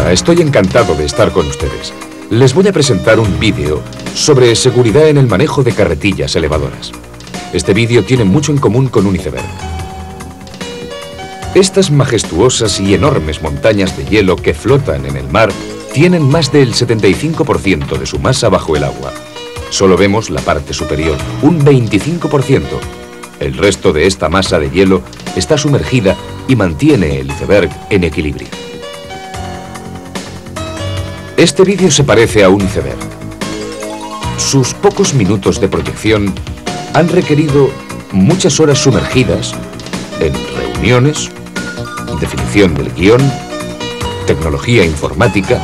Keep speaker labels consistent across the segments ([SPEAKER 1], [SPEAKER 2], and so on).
[SPEAKER 1] Hola, estoy encantado de estar con ustedes. Les voy a presentar un vídeo sobre seguridad en el manejo de carretillas elevadoras. Este vídeo tiene mucho en común con un iceberg. Estas majestuosas y enormes montañas de hielo que flotan en el mar tienen más del 75% de su masa bajo el agua. Solo vemos la parte superior, un 25%. El resto de esta masa de hielo está sumergida y mantiene el iceberg en equilibrio. Este vídeo se parece a un iceberg. Sus pocos minutos de proyección han requerido muchas horas sumergidas en reuniones, definición del guión, tecnología informática,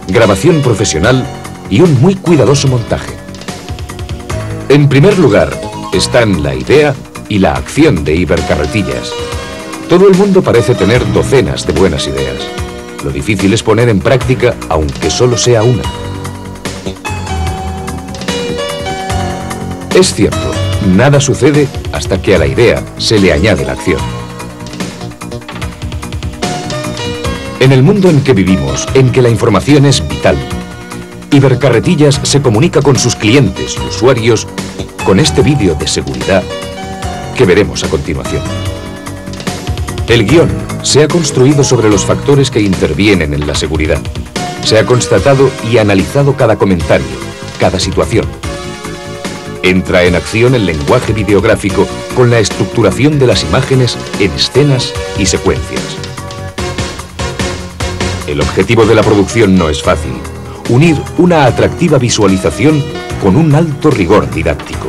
[SPEAKER 1] grabación profesional y un muy cuidadoso montaje. En primer lugar, están la idea y la acción de Ibercarretillas. Todo el mundo parece tener docenas de buenas ideas. Lo difícil es poner en práctica, aunque solo sea una. Es cierto, nada sucede hasta que a la idea se le añade la acción. En el mundo en que vivimos, en que la información es vital, Ibercarretillas se comunica con sus clientes y usuarios con este vídeo de seguridad que veremos a continuación. El guión se ha construido sobre los factores que intervienen en la seguridad. Se ha constatado y analizado cada comentario, cada situación. Entra en acción el lenguaje videográfico con la estructuración de las imágenes en escenas y secuencias. El objetivo de la producción no es fácil: unir una atractiva visualización con un alto rigor didáctico.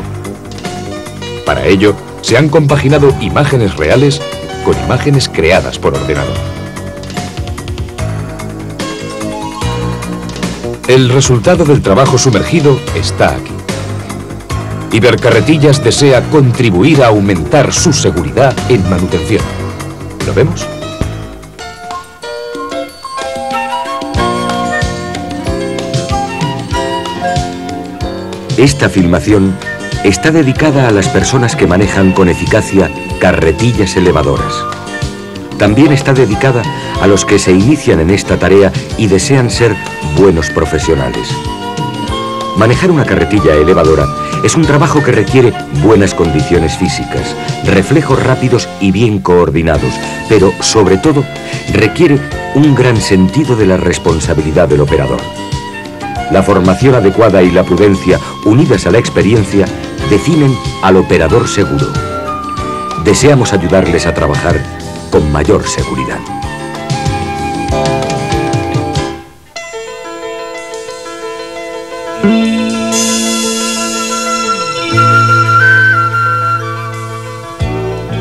[SPEAKER 1] Para ello, se han compaginado imágenes reales con imágenes creadas por ordenador. El resultado del trabajo sumergido está aquí. Ibercarretillas desea contribuir a aumentar su seguridad en manutención. ¿Lo vemos?
[SPEAKER 2] Esta filmación está dedicada a las personas que manejan con eficacia carretillas elevadoras. También está dedicada a los que se inician en esta tarea y desean ser buenos profesionales. Manejar una carretilla elevadora es un trabajo que requiere buenas condiciones físicas, reflejos rápidos y bien coordinados, pero sobre todo requiere un gran sentido de la responsabilidad del operador. La formación adecuada y la prudencia, unidas a la experiencia, definen al operador seguro. Deseamos ayudarles a trabajar con mayor seguridad.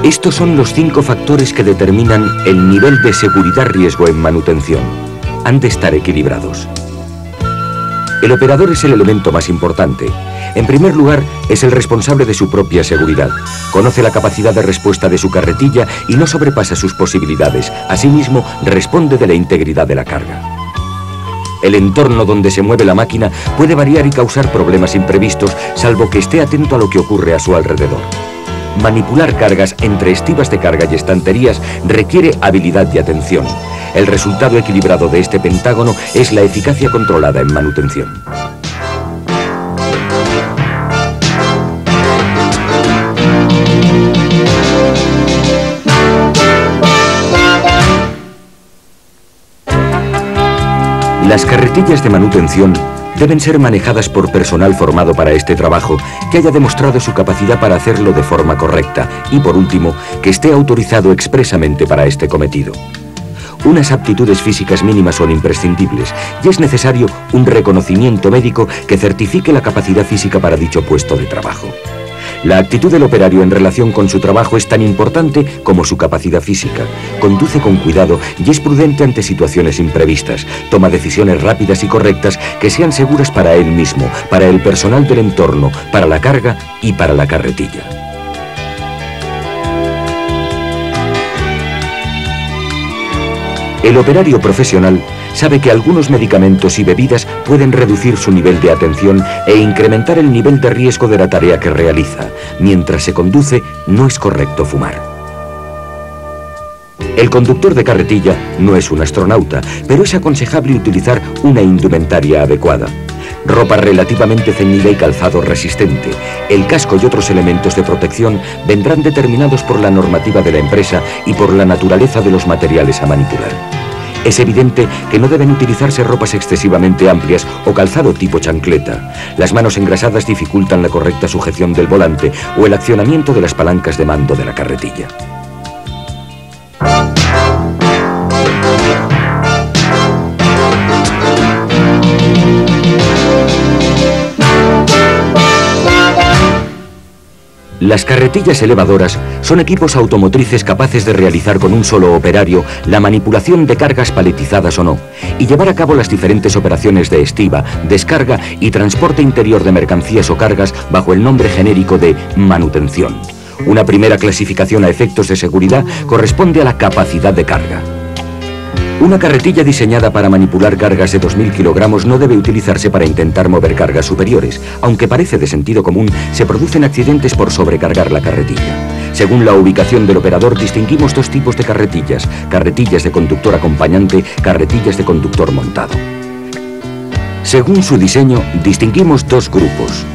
[SPEAKER 2] Estos son los 5 factores que determinan el nivel de seguridad-riesgo en manutención. Han de estar equilibrados. El operador es el elemento más importante. En primer lugar, es el responsable de su propia seguridad. Conoce la capacidad de respuesta de su carretilla y no sobrepasa sus posibilidades. Asimismo, responde de la integridad de la carga. El entorno donde se mueve la máquina puede variar y causar problemas imprevistos, salvo que esté atento a lo que ocurre a su alrededor. Manipular cargas entre estivas de carga y estanterías requiere habilidad y atención. El resultado equilibrado de este pentágono es la eficacia controlada en manutención. Las carretillas de manutención deben ser manejadas por personal formado para este trabajo, que haya demostrado su capacidad para hacerlo de forma correcta y, por último, que esté autorizado expresamente para este cometido. Unas aptitudes físicas mínimas son imprescindibles y es necesario un reconocimiento médico que certifique la capacidad física para dicho puesto de trabajo. La actitud del operario en relación con su trabajo es tan importante como su capacidad física. Conduce con cuidado y es prudente ante situaciones imprevistas. Toma decisiones rápidas y correctas que sean seguras para él mismo, para el personal del entorno, para la carga y para la carretilla. El operario profesional sabe que algunos medicamentos y bebidas pueden reducir su nivel de atención e incrementar el nivel de riesgo de la tarea que realiza. Mientras se conduce, no es correcto fumar. El conductor de carretilla no es un astronauta, pero es aconsejable utilizar una indumentaria adecuada. Ropa relativamente ceñida y calzado resistente. El casco y otros elementos de protección vendrán determinados por la normativa de la empresa y por la naturaleza de los materiales a manipular. Es evidente que no deben utilizarse ropas excesivamente amplias o calzado tipo chancleta. Las manos engrasadas dificultan la correcta sujeción del volante o el accionamiento de las palancas de mando de la carretilla. Las carretillas elevadoras son equipos automotrices capaces de realizar con un solo operario la manipulación de cargas paletizadas o no, y llevar a cabo las diferentes operaciones de estiba, descarga y transporte interior de mercancías o cargas bajo el nombre genérico de manutención. Una primera clasificación a efectos de seguridad corresponde a la capacidad de carga. Una carretilla diseñada para manipular cargas de 2000 kilogramos no debe utilizarse para intentar mover cargas superiores. Aunque parece de sentido común, se producen accidentes por sobrecargar la carretilla. Según la ubicación del operador, distinguimos dos tipos de carretillas: carretillas de conductor acompañante, carretillas de conductor montado. Según su diseño, distinguimos dos grupos.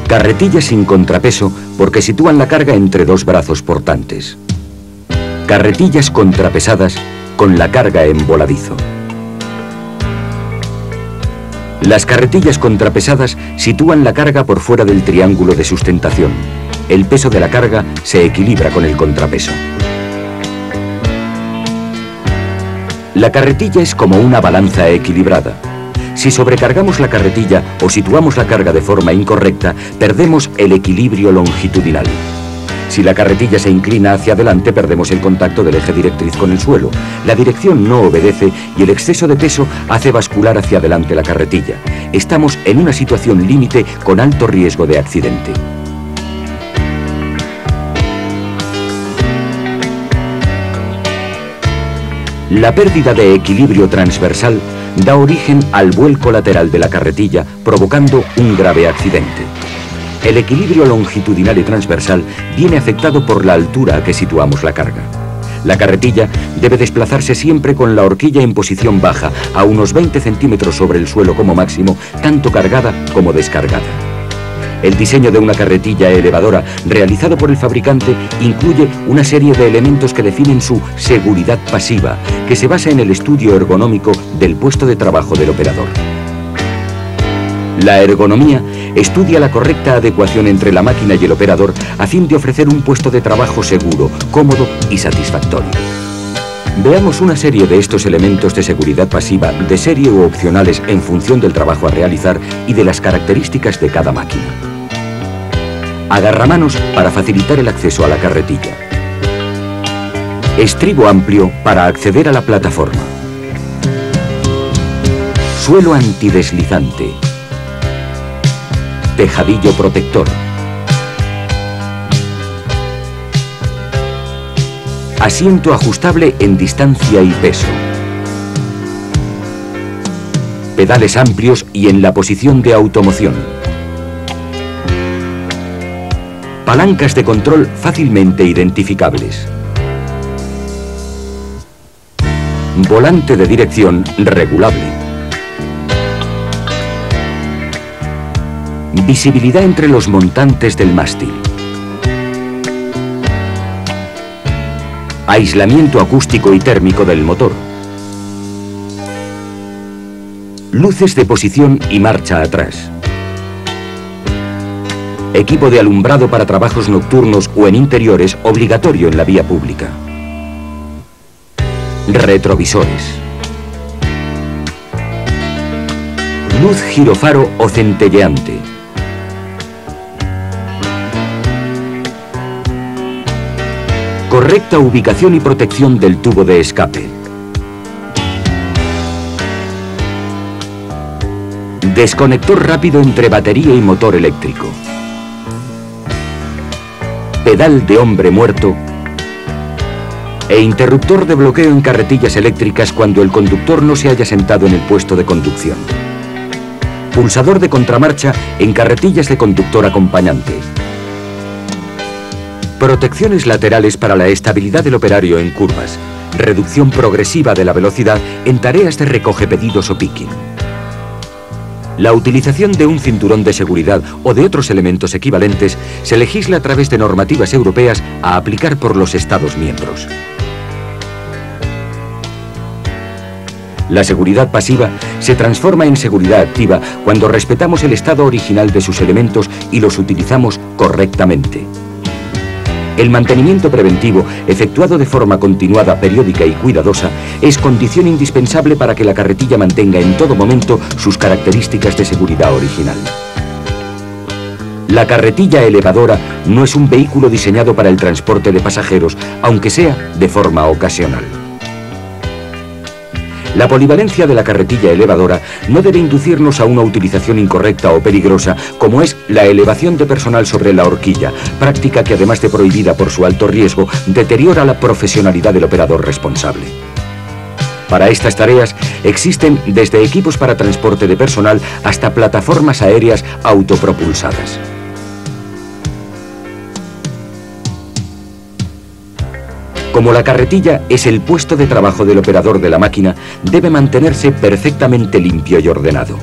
[SPEAKER 2] Carretillas sin contrapeso, porque sitúan la carga entre dos brazos portantes. Carretillas contrapesadas, con la carga en voladizo. Las carretillas contrapesadas sitúan la carga por fuera del triángulo de sustentación. El peso de la carga se equilibra con el contrapeso. La carretilla es como una balanza equilibrada. Si sobrecargamos la carretilla o situamos la carga de forma incorrecta, perdemos el equilibrio longitudinal. Si la carretilla se inclina hacia adelante, perdemos el contacto del eje directriz con el suelo. La dirección no obedece y el exceso de peso hace bascular hacia adelante la carretilla. Estamos en una situación límite con alto riesgo de accidente. La pérdida de equilibrio transversal da origen al vuelco lateral de la carretilla, provocando un grave accidente. El equilibrio longitudinal y transversal viene afectado por la altura a que situamos la carga. La carretilla debe desplazarse siempre con la horquilla en posición baja, a unos 20 centímetros sobre el suelo como máximo, tanto cargada como descargada. El diseño de una carretilla elevadora realizado por el fabricante incluye una serie de elementos que definen su seguridad pasiva, que se basa en el estudio ergonómico del puesto de trabajo del operador. La ergonomía estudia la correcta adecuación entre la máquina y el operador a fin de ofrecer un puesto de trabajo seguro, cómodo y satisfactorio. Veamos una serie de estos elementos de seguridad pasiva, de serie u opcionales en función del trabajo a realizar y de las características de cada máquina. Agarramanos para facilitar el acceso a la carretilla. Estribo amplio para acceder a la plataforma. Suelo antideslizante. Tejadillo protector. Asiento ajustable en distancia y peso. Pedales amplios y en la posición de automoción. Palancas de control fácilmente identificables. Volante de dirección regulable. Visibilidad entre los montantes del mástil. Aislamiento acústico y térmico del motor. Luces de posición y marcha atrás. Equipo de alumbrado para trabajos nocturnos o en interiores obligatorio en la vía pública. Retrovisores. Luz girofaro o centelleante. Correcta ubicación y protección del tubo de escape. Desconector rápido entre batería y motor eléctrico. Pedal de hombre muerto. E interruptor de bloqueo en carretillas eléctricas cuando el conductor no se haya sentado en el puesto de conducción. Pulsador de contramarcha en carretillas de conductor acompañante. Protecciones laterales para la estabilidad del operario en curvas. Reducción progresiva de la velocidad en tareas de recoge pedidos o picking. La utilización de un cinturón de seguridad o de otros elementos equivalentes se legisla a través de normativas europeas a aplicar por los Estados miembros. La seguridad pasiva se transforma en seguridad activa cuando respetamos el estado original de sus elementos y los utilizamos correctamente. El mantenimiento preventivo, efectuado de forma continuada, periódica y cuidadosa, es condición indispensable para que la carretilla mantenga en todo momento sus características de seguridad original. La carretilla elevadora no es un vehículo diseñado para el transporte de pasajeros, aunque sea de forma ocasional. La polivalencia de la carretilla elevadora no debe inducirnos a una utilización incorrecta o peligrosa, como es la elevación de personal sobre la horquilla, práctica que, además de prohibida por su alto riesgo, deteriora la profesionalidad del operador responsable. Para estas tareas existen desde equipos para transporte de personal hasta plataformas aéreas autopropulsadas. Como la carretilla es el puesto de trabajo del operador de la máquina, debe mantenerse perfectamente limpio y ordenado.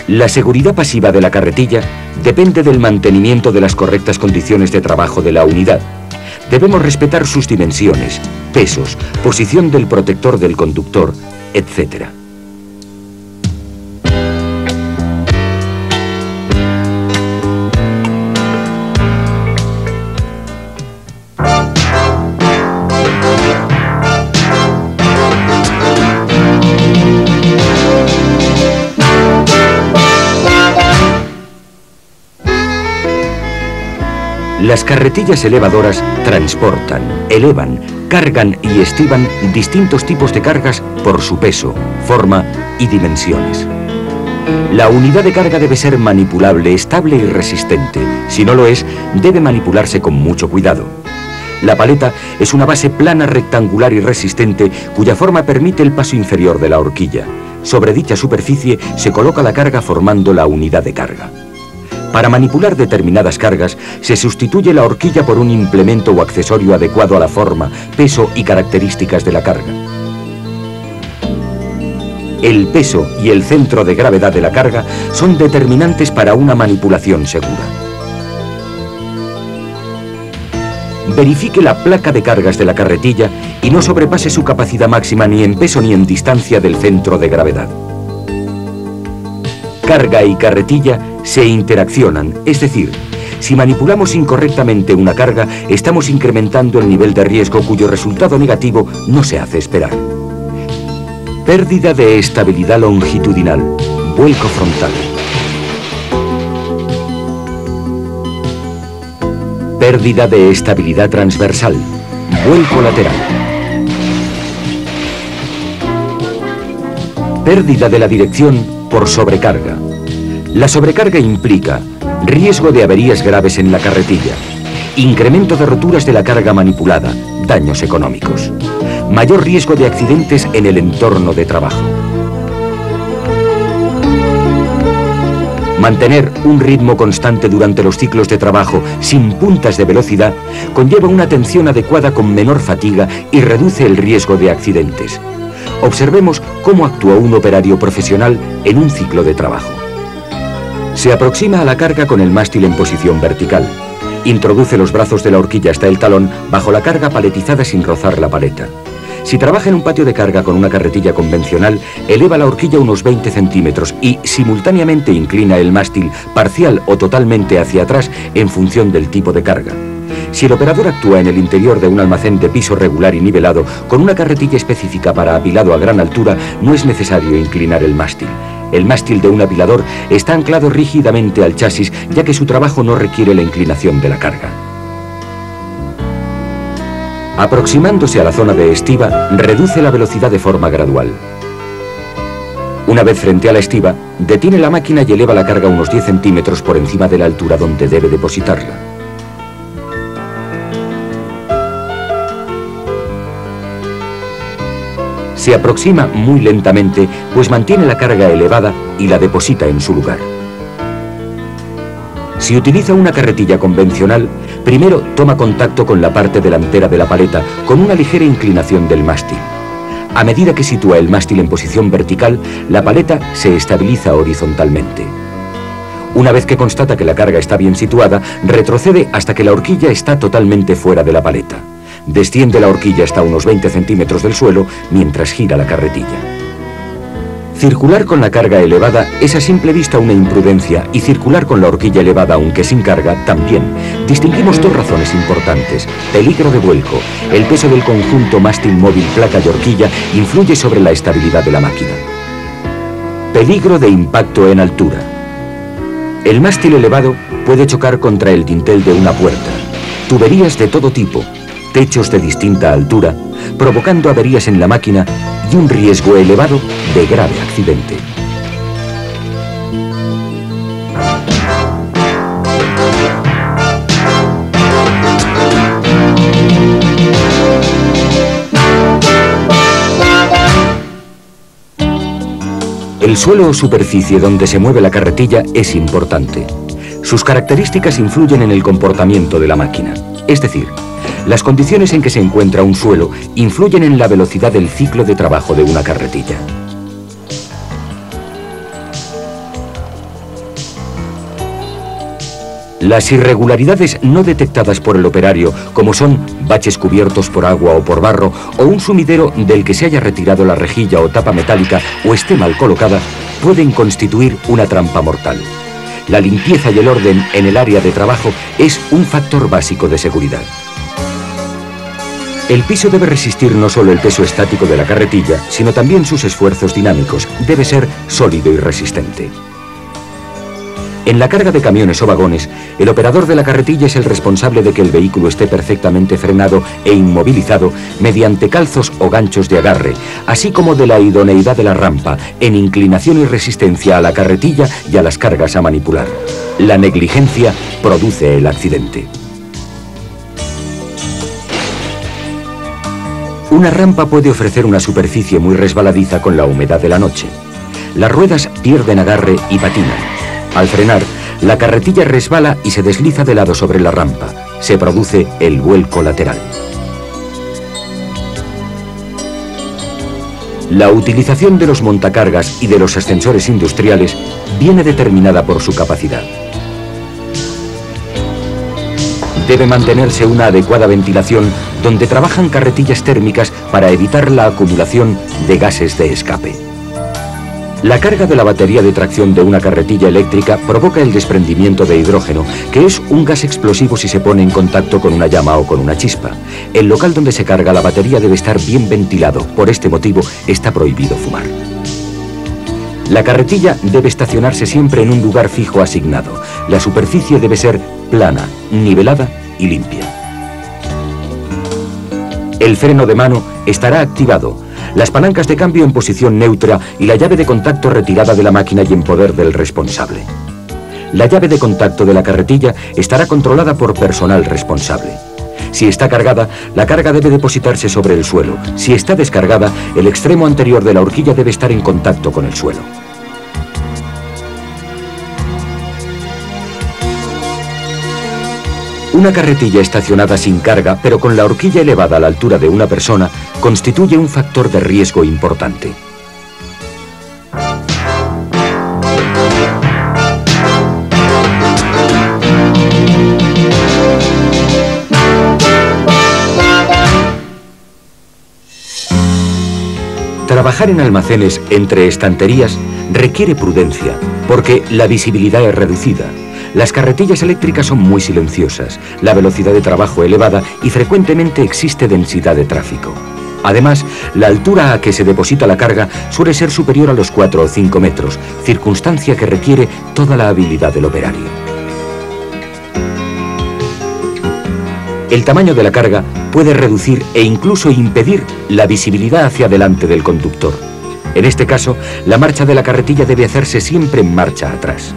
[SPEAKER 2] La seguridad pasiva de la carretilla depende del mantenimiento de las correctas condiciones de trabajo de la unidad. Debemos respetar sus dimensiones, pesos, posición del protector del conductor, etc. Las carretillas elevadoras transportan, elevan, cargan y estiban distintos tipos de cargas por su peso, forma y dimensiones. La unidad de carga debe ser manipulable, estable y resistente. Si no lo es, debe manipularse con mucho cuidado. La paleta es una base plana, rectangular y resistente cuya forma permite el paso inferior de la horquilla. Sobre dicha superficie se coloca la carga formando la unidad de carga. Para manipular determinadas cargas, se sustituye la horquilla por un implemento o accesorio adecuado a la forma, peso y características de la carga. El peso y el centro de gravedad de la carga son determinantes para una manipulación segura. Verifique la placa de cargas de la carretilla y no sobrepase su capacidad máxima ni en peso ni en distancia del centro de gravedad. Carga y carretilla se interaccionan, es decir, si manipulamos incorrectamente una carga, estamos incrementando el nivel de riesgo cuyo resultado negativo no se hace esperar. Pérdida de estabilidad longitudinal, vuelco frontal. Pérdida de estabilidad transversal, vuelco lateral. Pérdida de la dirección por sobrecarga. La sobrecarga implica riesgo de averías graves en la carretilla, incremento de roturas de la carga manipulada, daños económicos, mayor riesgo de accidentes en el entorno de trabajo. Mantener un ritmo constante durante los ciclos de trabajo sin puntas de velocidad conlleva una tensión adecuada con menor fatiga y reduce el riesgo de accidentes. Observemos cómo actúa un operario profesional en un ciclo de trabajo. Se aproxima a la carga con el mástil en posición vertical. Introduce los brazos de la horquilla hasta el talón bajo la carga paletizada sin rozar la paleta. Si trabaja en un patio de carga con una carretilla convencional, eleva la horquilla unos 20 centímetros y simultáneamente inclina el mástil parcial o totalmente hacia atrás en función del tipo de carga. Si el operador actúa en el interior de un almacén de piso regular y nivelado, con una carretilla específica para apilado a gran altura, no es necesario inclinar el mástil. El mástil de un apilador está anclado rígidamente al chasis, ya que su trabajo no requiere la inclinación de la carga. Aproximándose a la zona de estiba, reduce la velocidad de forma gradual. Una vez frente a la estiba, detiene la máquina y eleva la carga unos 10 centímetros por encima de la altura donde debe depositarla. Se aproxima muy lentamente, pues mantiene la carga elevada y la deposita en su lugar. Si utiliza una carretilla convencional, primero toma contacto con la parte delantera de la paleta con una ligera inclinación del mástil. A medida que sitúa el mástil en posición vertical, la paleta se estabiliza horizontalmente. Una vez que constata que la carga está bien situada, retrocede hasta que la horquilla está totalmente fuera de la paleta. Desciende la horquilla hasta unos 20 centímetros del suelo mientras gira la carretilla. Circular con la carga elevada es a simple vista una imprudencia y circular con la horquilla elevada aunque sin carga también. Distinguimos dos razones importantes. Peligro de vuelco. El peso del conjunto mástil móvil, placa y horquilla influye sobre la estabilidad de la máquina. Peligro de impacto en altura. El mástil elevado puede chocar contra el dintel de una puerta, tuberías de todo tipo, techos de distinta altura, provocando averías en la máquina y un riesgo elevado de grave accidente. El suelo o superficie donde se mueve la carretilla es importante. Sus características influyen en el comportamiento de la máquina. Es decir, las condiciones en que se encuentra un suelo influyen en la velocidad del ciclo de trabajo de una carretilla. Las irregularidades no detectadas por el operario, como son baches cubiertos por agua o por barro, o un sumidero del que se haya retirado la rejilla o tapa metálica o esté mal colocada, pueden constituir una trampa mortal. La limpieza y el orden en el área de trabajo es un factor básico de seguridad. El piso debe resistir no solo el peso estático de la carretilla, sino también sus esfuerzos dinámicos. Debe ser sólido y resistente. En la carga de camiones o vagones, el operador de la carretilla es el responsable de que el vehículo esté perfectamente frenado e inmovilizado mediante calzos o ganchos de agarre, así como de la idoneidad de la rampa, en inclinación y resistencia a la carretilla y a las cargas a manipular. La negligencia produce el accidente. Una rampa puede ofrecer una superficie muy resbaladiza con la humedad de la noche. Las ruedas pierden agarre y patinan. Al frenar, la carretilla resbala y se desliza de lado sobre la rampa. Se produce el vuelco lateral. La utilización de los montacargas y de los ascensores industriales viene determinada por su capacidad. Debe mantenerse una adecuada ventilación donde trabajan carretillas térmicas para evitar la acumulación de gases de escape. La carga de la batería de tracción de una carretilla eléctrica provoca el desprendimiento de hidrógeno, que es un gas explosivo si se pone en contacto con una llama o con una chispa. El local donde se carga la batería debe estar bien ventilado. Por este motivo está prohibido fumar. La carretilla debe estacionarse siempre en un lugar fijo asignado. La superficie debe ser plana, nivelada y limpia. El freno de mano estará activado, las palancas de cambio en posición neutra y la llave de contacto retirada de la máquina y en poder del responsable. La llave de contacto de la carretilla estará controlada por personal responsable. Si está cargada, la carga debe depositarse sobre el suelo. Si está descargada, el extremo anterior de la horquilla debe estar en contacto con el suelo. Una carretilla estacionada sin carga, pero con la horquilla elevada a la altura de una persona, constituye un factor de riesgo importante. Trabajar en almacenes entre estanterías requiere prudencia, porque la visibilidad es reducida. Las carretillas eléctricas son muy silenciosas, la velocidad de trabajo elevada y frecuentemente existe densidad de tráfico. Además, la altura a que se deposita la carga suele ser superior a los 4 o 5 metros, circunstancia que requiere toda la habilidad del operario. El tamaño de la carga puede reducir e incluso impedir la visibilidad hacia adelante del conductor. En este caso, la marcha de la carretilla debe hacerse siempre en marcha atrás.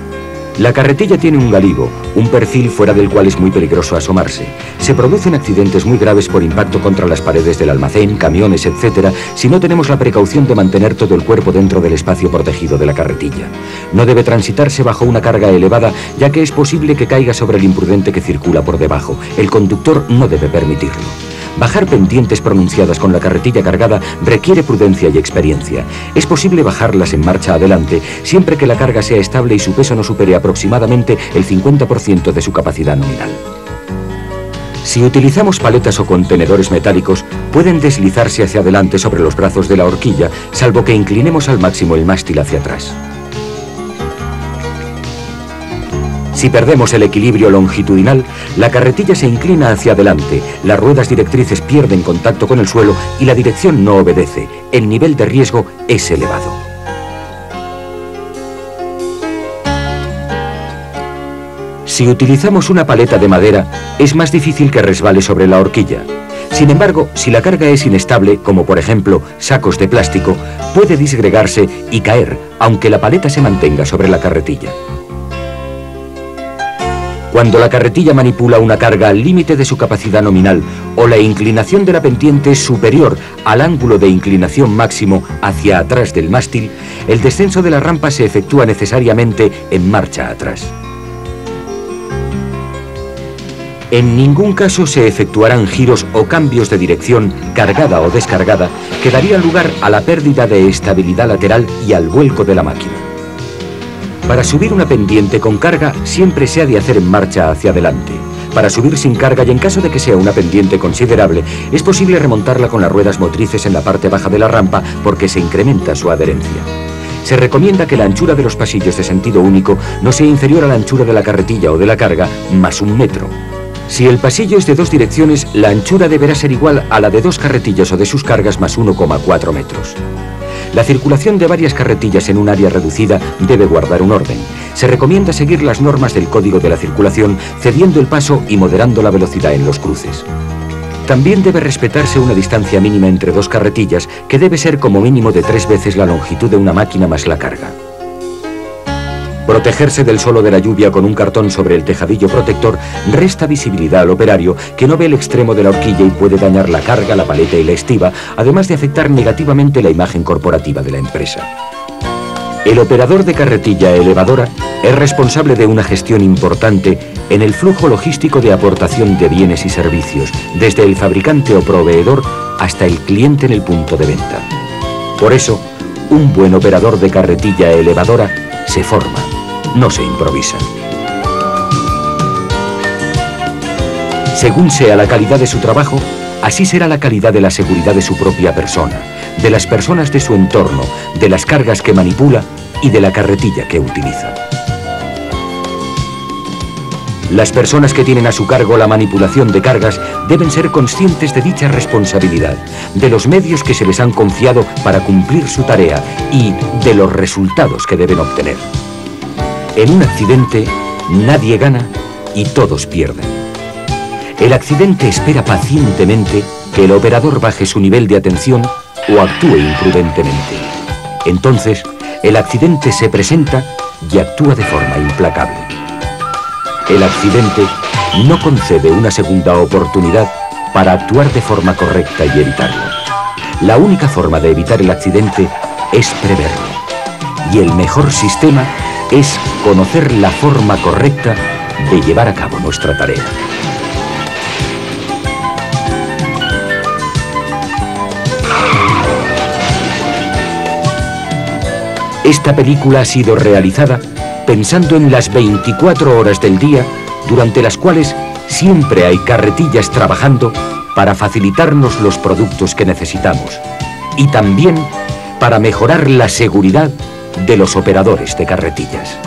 [SPEAKER 2] La carretilla tiene un galivo, un perfil fuera del cual es muy peligroso asomarse. Se producen accidentes muy graves por impacto contra las paredes del almacén, camiones, etc., si no tenemos la precaución de mantener todo el cuerpo dentro del espacio protegido de la carretilla. No debe transitarse bajo una carga elevada, ya que es posible que caiga sobre el imprudente que circula por debajo. El conductor no debe permitirlo. Bajar pendientes pronunciadas con la carretilla cargada requiere prudencia y experiencia. Es posible bajarlas en marcha adelante siempre que la carga sea estable y su peso no supere aproximadamente el 50% de su capacidad nominal. Si utilizamos paletas o contenedores metálicos, pueden deslizarse hacia adelante sobre los brazos de la horquilla, salvo que inclinemos al máximo el mástil hacia atrás. Si perdemos el equilibrio longitudinal, la carretilla se inclina hacia adelante, las ruedas directrices pierden contacto con el suelo y la dirección no obedece. El nivel de riesgo es elevado. Si utilizamos una paleta de madera, es más difícil que resbale sobre la horquilla. Sin embargo, si la carga es inestable, como por ejemplo sacos de plástico, puede disgregarse y caer, aunque la paleta se mantenga sobre la carretilla. Cuando la carretilla manipula una carga al límite de su capacidad nominal o la inclinación de la pendiente es superior al ángulo de inclinación máximo hacia atrás del mástil, el descenso de la rampa se efectúa necesariamente en marcha atrás. En ningún caso se efectuarán giros o cambios de dirección, cargada o descargada, que darían lugar a la pérdida de estabilidad lateral y al vuelco de la máquina. Para subir una pendiente con carga siempre se ha de hacer en marcha hacia adelante. Para subir sin carga y en caso de que sea una pendiente considerable, es posible remontarla con las ruedas motrices en la parte baja de la rampa porque se incrementa su adherencia. Se recomienda que la anchura de los pasillos de sentido único no sea inferior a la anchura de la carretilla o de la carga más 1 metro. Si el pasillo es de 2 direcciones, la anchura deberá ser igual a la de 2 carretillas o de sus cargas más 1,4 metros. La circulación de varias carretillas en un área reducida debe guardar un orden. Se recomienda seguir las normas del Código de la Circulación, cediendo el paso y moderando la velocidad en los cruces. También debe respetarse una distancia mínima entre 2 carretillas, que debe ser como mínimo de 3 veces la longitud de una máquina más la carga. Protegerse del sol o de la lluvia con un cartón sobre el tejadillo protector resta visibilidad al operario, que no ve el extremo de la horquilla y puede dañar la carga, la paleta y la estiba, además de afectar negativamente la imagen corporativa de la empresa. El operador de carretilla elevadora es responsable de una gestión importante en el flujo logístico de aportación de bienes y servicios, desde el fabricante o proveedor hasta el cliente en el punto de venta. Por eso, un buen operador de carretilla elevadora se forma, no se improvisa. Según sea la calidad de su trabajo, así será la calidad de la seguridad de su propia persona, de las personas de su entorno, de las cargas que manipula y de la carretilla que utiliza. Las personas que tienen a su cargo la manipulación de cargas deben ser conscientes de dicha responsabilidad, de los medios que se les han confiado para cumplir su tarea y de los resultados que deben obtener. En un accidente, nadie gana y todos pierden. El accidente espera pacientemente que el operador baje su nivel de atención o actúe imprudentemente. Entonces, el accidente se presenta y actúa de forma implacable. El accidente no concede una segunda oportunidad para actuar de forma correcta y evitarlo. La única forma de evitar el accidente es preverlo. Y el mejor sistema es conocer la forma correcta de llevar a cabo nuestra tarea. Esta película ha sido realizada pensando en las 24 horas del día, durante las cuales siempre hay carretillas trabajando para facilitarnos los productos que necesitamos y también para mejorar la seguridad de los operadores de carretillas.